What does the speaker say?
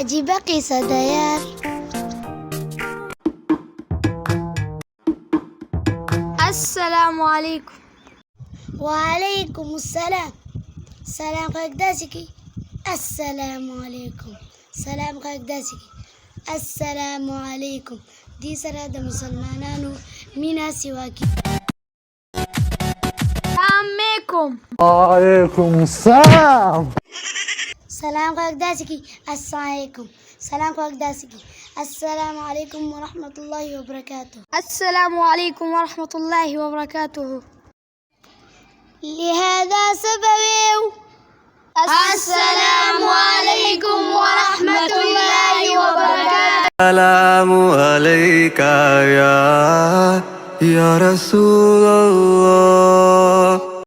عجيب قصة ديار. السلام عليكم. وعليكم السلام. سلام كاكداسكي. السلام عليكم. سلام كاكداسكي. السلام عليكم. دي سرادة مسلمانانو مينا سواكي. عمكم. وعليكم السلام. سلام كاكداسكي. السلام عليكم. سلام كاكداسكي. السلام عليكم ورحمة الله وبركاته. السلام عليكم ورحمة الله وبركاته. لهذا سبب السلام عليكم ورحمة الله وبركاته. السلام عليك يا رسول الله.